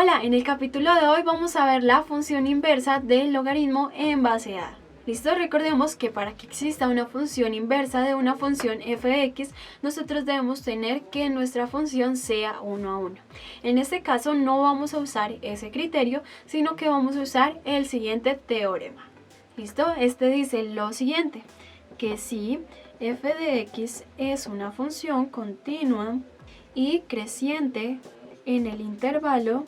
Hola, en el capítulo de hoy vamos a ver la función inversa del logaritmo en base a. ¿Listo? Recordemos que para que exista una función inversa de una función f de x, nosotros debemos tener que nuestra función sea 1 a 1. En este caso no vamos a usar ese criterio, sino que vamos a usar el siguiente teorema. ¿Listo? Este dice lo siguiente, que si f de x es una función continua y creciente en el intervalo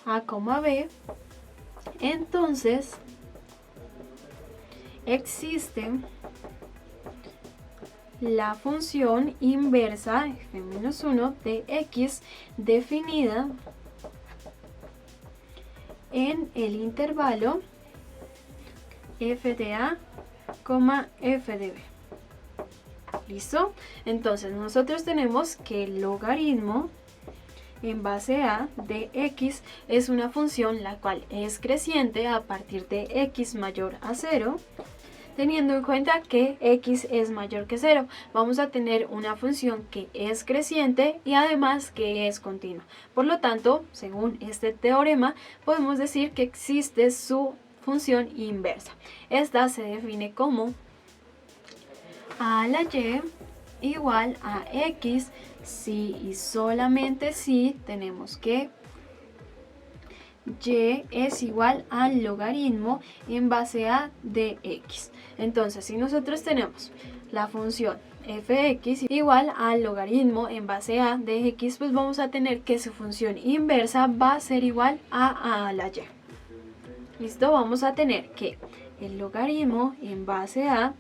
a, b, entonces existe la función inversa f-1 de x definida en el intervalo f de a, f de b. ¿Listo? Entonces nosotros tenemos que el logaritmo en base a de x es una función la cual es creciente a partir de x mayor a 0, teniendo en cuenta que x es mayor que 0. Vamos a tener una función que es creciente y además que es continua. Por lo tanto, según este teorema, podemos decir que existe su función inversa. Esta se define como a la y igual a x si y solamente si tenemos que y es igual al logaritmo en base a de x. Entonces, si nosotros tenemos la función f de x igual al logaritmo en base a de x, pues vamos a tener que su función inversa va a ser igual a la y. ¿Listo? Vamos a tener que el logaritmo en base a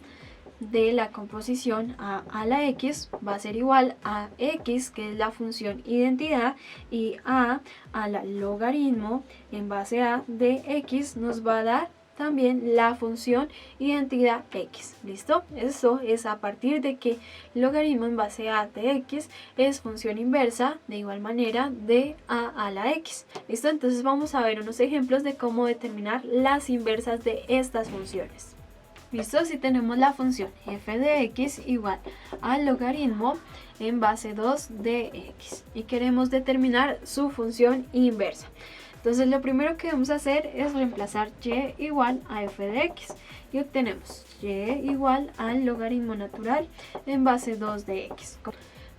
de la composición a la x va a ser igual a x, que es la función identidad, y a la logaritmo en base a de x nos va a dar también la función identidad x. ¿Listo? Eso es a partir de que logaritmo en base a de x es función inversa de igual manera de a la x. ¿Listo? Entonces vamos a ver unos ejemplos de cómo determinar las inversas de estas funciones. ¿Listo? Si tenemos la función f de x igual al logaritmo en base 2 de x y queremos determinar su función inversa. Entonces lo primero que vamos a hacer es reemplazar y igual a f de x y obtenemos y igual al logaritmo natural en base 2 de x.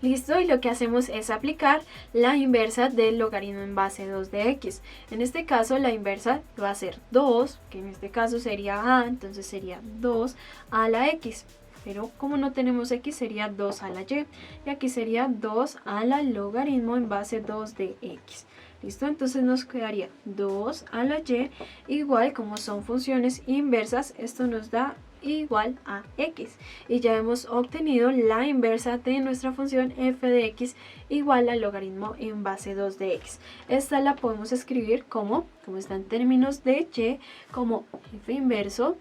¿Listo? Y lo que hacemos es aplicar la inversa del logaritmo en base 2 de x. En este caso la inversa va a ser 2, que en este caso sería a, entonces sería 2 a la x. Pero como no tenemos x sería 2 a la y. Y aquí sería 2 a la logaritmo en base 2 de x. ¿Listo? Entonces nos quedaría 2 a la y igual, como son funciones inversas, esto nos da igual a x y ya hemos obtenido la inversa de nuestra función f de x igual al logaritmo en base 2 de x. Esta la podemos escribir como está en términos de y, como f inverso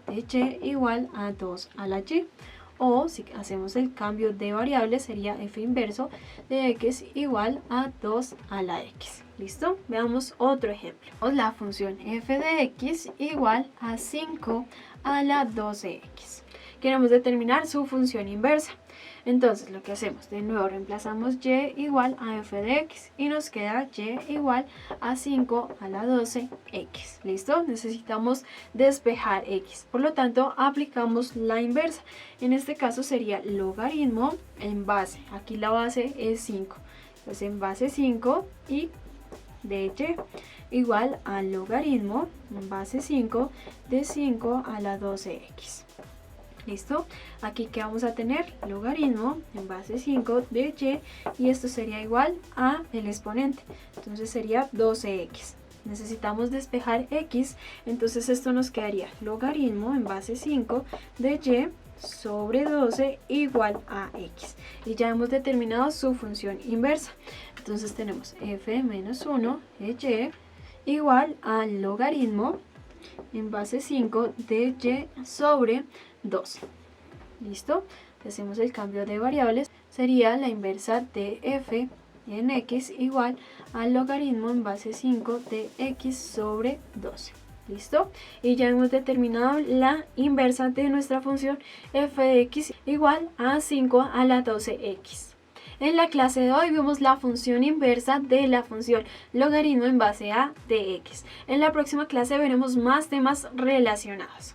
de y igual a 2 a la y, o si hacemos el cambio de variable sería f inverso de x igual a 2 a la x. ¿Listo? Veamos otro ejemplo. La función f de x igual a 5 a la 12x. Queremos determinar su función inversa. Entonces lo que hacemos, de nuevo reemplazamos y igual a f de x y nos queda y igual a 5 a la 12x. ¿Listo? Necesitamos despejar x. Por lo tanto, aplicamos la inversa. En este caso sería logaritmo en base. Aquí la base es 5. Entonces en base 5 y de y igual al logaritmo en base 5 de 5 a la 12x. ¿Listo? Aquí que vamos a tener logaritmo en base 5 de y esto sería igual a el exponente. Entonces sería 12x. Necesitamos despejar x, entonces esto nos quedaría logaritmo en base 5 de y sobre 12 igual a x. Y ya hemos determinado su función inversa. Entonces tenemos f menos 1 de y igual al logaritmo en base 5 de y sobre 12. ¿Listo? Hacemos el cambio de variables. Sería la inversa de f en x igual al logaritmo en base 5 de x sobre 12. ¿Listo? Y ya hemos determinado la inversa de nuestra función f de x igual a 5 a la 12x. En la clase de hoy vimos la función inversa de la función logaritmo en base a de x. En la próxima clase veremos más temas relacionados.